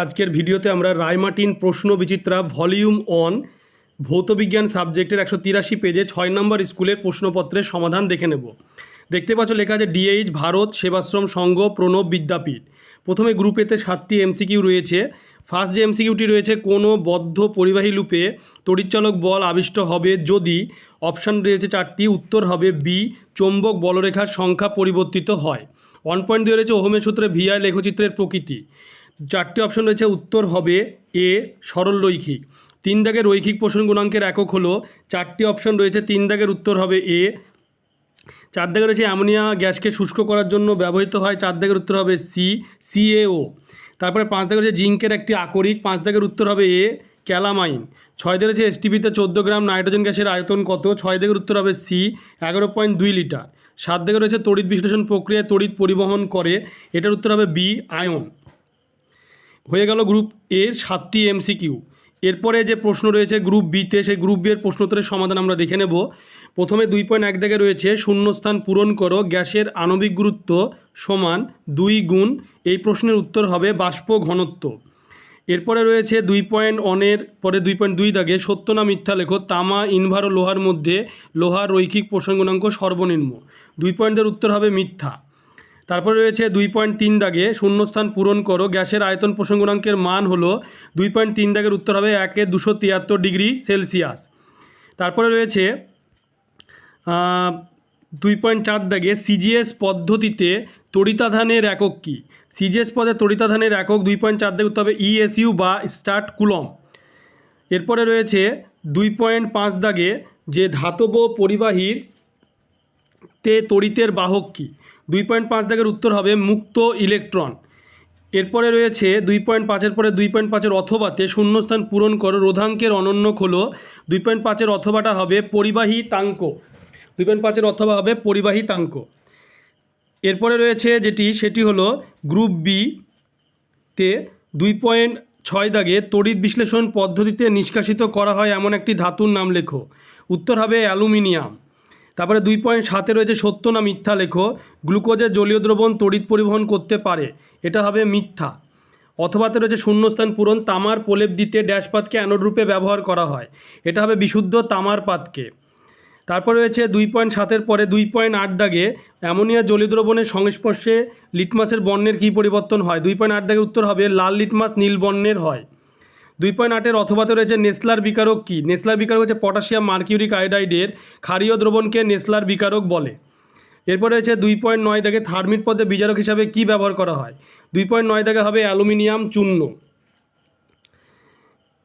আজকের ভিডিওতে আমরা রায়মার্টিন প্রশ্ন বিচিত্রা ভলিউম 1 ভৌতবিজ্ঞান সাবজেক্টের 183 পেজে 6 নম্বর স্কুলের প্রশ্নপত্রের সমাধান দেখে নেব। দেখতে পাচ্ছ লেখা আছে ডিএইচ ভারত সেবাশ্রম সংঘ প্রণব বিদ্যাপীঠ। প্রথমে গ্রুপ এতে 7টি এমসিকিউ রয়েছে। ফার্স্ট যে এমসিকিউটি রয়েছে, কোনো বদ্ধ পরিবাহী লুপে তড়িৎচালক বল আবিষ্ট হবে যদি, অপশান রয়েছে 4টি, উত্তর হবে বি, চৌম্বক বলরেখার সংখ্যা পরিবর্তিত হয়। 1.2 রয়েছে ওহমের সূত্রে ভিআই লেখচিত্রের প্রকৃতি। 4টি অপশন রয়েছে, উত্তর হবে এ, সরল রৈখিক। 3 দাগের রৈখিক পোষণ গুণাঙ্কের একক হলো, 4টি অপশন রয়েছে, 3 দাগের উত্তর হবে এ। 4 দাগে রয়েছে অ্যামোনিয়া গ্যাসকে শুষ্ক করার জন্য ব্যবহৃত হয়, 4 দাগের উত্তর হবে সি, CaO। তারপরে 5 দাগে রয়েছে জিঙ্কের একটি আকরিক, 5 দাগের উত্তর হবে এ, ক্যালামাইন। 6 দাগে রয়েছে এসটিপিতে 14 গ্রাম নাইট্রোজেন গ্যাসের আয়তন কত, 6 দাগের উত্তর হবে সি, 11.2 লিটার। 7 দাগে রয়েছে তড়িৎ বিশ্লেষণ প্রক্রিয়ায় তড়িৎ পরিবহন করে, এটার উত্তর হবে বি, আয়ন। হয়ে গেল গ্রুপ এর 7টি এমসিকিউ। এরপরে যে প্রশ্ন রয়েছে গ্রুপ বিতে, সেই গ্রুপ বি এর প্রশ্নোত্তরের সমাধান আমরা দেখে নেব। প্রথমে 2.1 দাগে রয়েছে শূন্যস্থান পূরণ করো, গ্যাসের আণবিক গুরুত্ব সমান 2 গুণ, এই প্রশ্নের উত্তর হবে বাষ্প ঘনত্ব। এরপরে রয়েছে 2.1 এর পরে 2.2 দাগে সত্য না মিথ্যা লেখো, তামা, ইনভার ও লোহার মধ্যে লোহার রৈখিক পোষণ গুণাঙ্ক সর্বনিম্ন। 2 পয়েন্টের উত্তর হবে মিথ্যা। তারপরে রয়েছে 2.3 দাগে শূন্যস্থান পূরণ করো, গ্যাসের আয়তন পোষণ গুণাঙ্কের মান হলো, 2.3 দাগের উত্তর হবে 1,273 ডিগ্রি সেলসিয়াস। তারপরে রয়েছে 2.4 দাগে সিজিএস পদ্ধতিতে তড়িতাধানের একক কী। সিজিএস পদে তড়িতাধানের একক 2.4 দাগে উত্তর হবে ইএসইউ বা স্টার্ট কুলম। এরপরে রয়েছে 2.5 দাগে যে ধাতব পরিবাহীর তে তড়িতের বাহক কী। 2.5 দাগের উত্তর হবে মুক্ত ইলেকট্রন। এরপরে রয়েছে 2.5-এর পরে 2.5-এর অথবাতে শূন্যস্থান পূরণ করো, রোধাঙ্কের অনন্যক হলো, 2.5-এর অথবাটা হবে পরিবাহিতাঙ্ক। 2.5-এর অথবা হবে পরিবাহিতাঙ্ক। এরপরে রয়েছে যেটি, সেটি হলো গ্রুপ বি তে 2.6 দাগে তড়িৎ বিশ্লেষণ পদ্ধতিতে নিষ্কাশিত করা হয় এমন একটি ধাতুর নাম লেখো, উত্তর হবে অ্যালুমিনিয়াম। তারপরে 2.7-এ রয়েছে সত্য না মিথ্যা লেখো, গ্লুকোজের জলীয় দ্রবণ তড়িৎ পরিবহন করতে পারে, এটা হবে মিথ্যা। অথবাতে রয়েছে শূন্যস্থান পূরণ, তামার প্রলেপ দিতে ড্যাশপাতকে অ্যানোড রূপে ব্যবহার করা হয়, এটা হবে বিশুদ্ধ তামার পাতকে। তারপরে রয়েছে 2.7-এর পরে 2.8 দাগে অ্যামোনিয়া জলীয় দ্রবণের সংস্পর্শে লিটমাসের বর্ণের কী পরিবর্তন হয়। 2.8 দাগের উত্তর হবে লাল লিটমাস নীল বর্ণের হয়। 2.8-এর অথবাতে রয়েছে নেসলার বিকারক কী। নেসলার বিকারক হচ্ছে পটাশিয়াম মার্কিউরিক আয়োডাইডের ক্ষারীয় দ্রবণকে নেসলার বিকারক বলে। এরপরে রয়েছে 2.9 দাগে থার্মিট পদে বিজারক হিসাবে কী ব্যবহার করা হয়। 2.9 দাগে হবে অ্যালুমিনিয়াম চূর্ণ।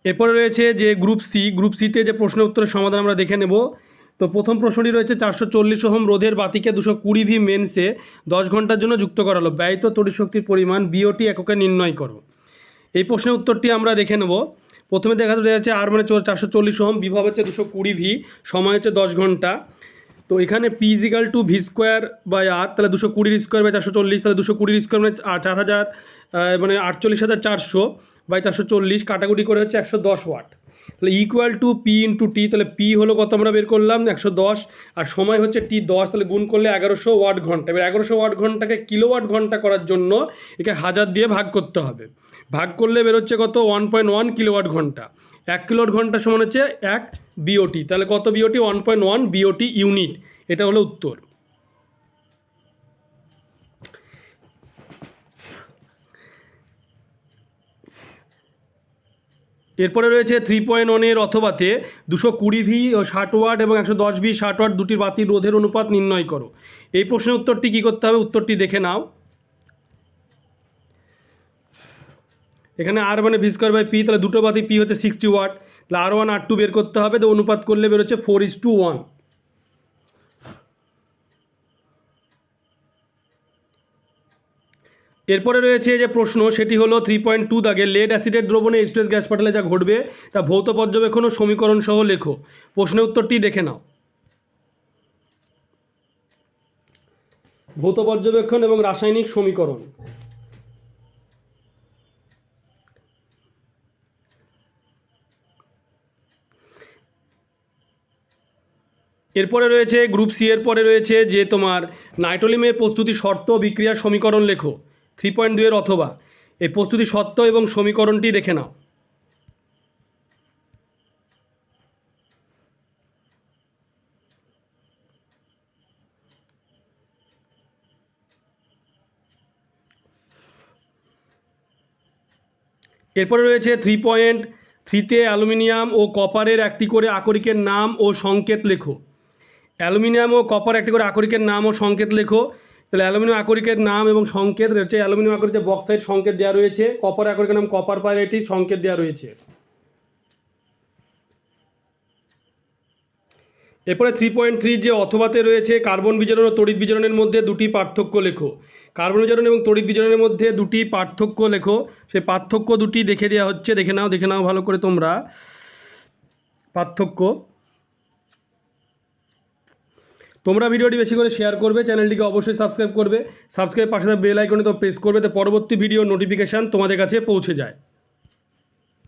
এরপরে রয়েছে যে গ্রুপ সিতে যে প্রশ্নের উত্তরের সমাধান আমরা দেখে নেব। তো প্রথম প্রশ্নটি রয়েছে 440 ওহম রোধের বাতিকে 220 ভি মেন্সে 10 ঘন্টার জন্য যুক্ত করা হলো, ব্যয়িত তড়িৎ শক্তির পরিমাণ বিওটি এককে নির্ণয় করো। এই প্রশ্নের উত্তরটি আমরা দেখে নেব। প্রথমে দেখা যাচ্ছে আর মানে 440 ওহম, বিভব হচ্ছে 220 ভি, সময় হচ্ছে 10 ঘন্টা। তো এখানে P is equal to V square by R, তাহলে 220 স্কোয়ার বাই 440, তাহলে 220 স্কোয়ার মানে 4000 মানে 48,400 বাই 440, কাটাকুটি করে হচ্ছে 110 ওয়াট। তাহলে equal to P into T, তাহলে পি হলো কত আমরা বের করলাম 110, আর সময় হচ্ছে টি 10, তাহলে গুণ করলে 1100 ওয়াট ঘন্টা। এবার 1100 ওয়াট ঘন্টাকে কিলোওয়াট ঘন্টা করার জন্য একে 1000 দিয়ে ভাগ করতে হবে। ভাগ করলে বেরোচ্ছে কত 1.1 কিলোওয়াট ঘন্টা। 1 কিলোওয়াট ঘন্টা সমান হচ্ছে 1 বিওটি, তাহলে কত বিওটি 1.1 বিওটি ইউনিট, এটা হলো উত্তর। এরপরে রয়েছে 3.1-এর অথবাতে 220 ভি ও 60 ওয়াট এবং 110 ভি 60 ওয়াট দুটির বাতির রোধের অনুপাত নির্ণয় করো। এই প্রশ্নের উত্তরটি কী করতে হবে, উত্তরটি দেখে নাও। এখানে আর মানে ভি স্কোয়ার বাই পি, তাহলে দুটো বাতি পি হচ্ছে 60 ওয়াট, তাহলে R1 R2 বের করতে হবে, তো অনুপাত করলে বেরোচ্ছে 4:1। এরপরে রয়েছে যে প্রশ্ন, সেটি হলো 3.2 দাগে লেড অ্যাসিডের দ্রবণে H2S গ্যাস পাঠালে যা ঘটবে তা ভৌত পর্যবেক্ষণ ও সমীকরণ সহ লেখো। প্রশ্নের উত্তরটি দেখে নাও। ভৌত পর্যবেক্ষণ এবং রাসায়নিক সমীকরণ। এরপরে রয়েছে গ্রুপ সি এর পরে রয়েছে যে তোমার নাইট্রোলিমের প্রস্তুতি শর্ত বিক্রিয়ার সমীকরণ লেখো, 3.2-এর অথবা। এই প্রস্তুতি সত্ত্ব এবং সমীকরণটি দেখে নাও। এরপরে রয়েছে 3.3-তে অ্যালুমিনিয়াম ও কপারের একটি করে আকরিকের নাম ও সংকেত লেখো। অ্যালুমিনিয়াম ও কপার একটি করে আকরিকের নাম ও সংকেত লেখো। তাহলে অ্যালুমিনিয়াম আকরিকের নাম এবং সংকেত রয়েছে। অ্যালুমিনিয়াম আকরিক যে বক্সাইড সংকেত দেওয়া রয়েছে, কপার আকরিকের নাম কপার পাইরাইটিস সংকেত দেওয়া রয়েছে। এরপরে 3.3 যে অথবাতে রয়েছে কার্বন বিজারণ ও তড়িৎ বিজারণের মধ্যে দুটি পার্থক্য লেখো। কার্বন বিজারণ এবং তড়িৎ বিজারণের মধ্যে দুটি পার্থক্য লেখো। সেই পার্থক্য দুটি দেখে দেওয়া হচ্ছে, দেখে নাও ভালো করে তোমরা পার্থক্য। তোমরা ভিডিওটি বেশি করে শেয়ার করবে, চ্যানেলটিকে অবশ্যই সাবস্ক্রাইব করবে, সাবস্ক্রাইব পাশে বেল আইকনে তো প্রেস করবে, তো পরবর্তী ভিডিও নোটিফিকেশান তোমাদের কাছে পৌঁছে যায়।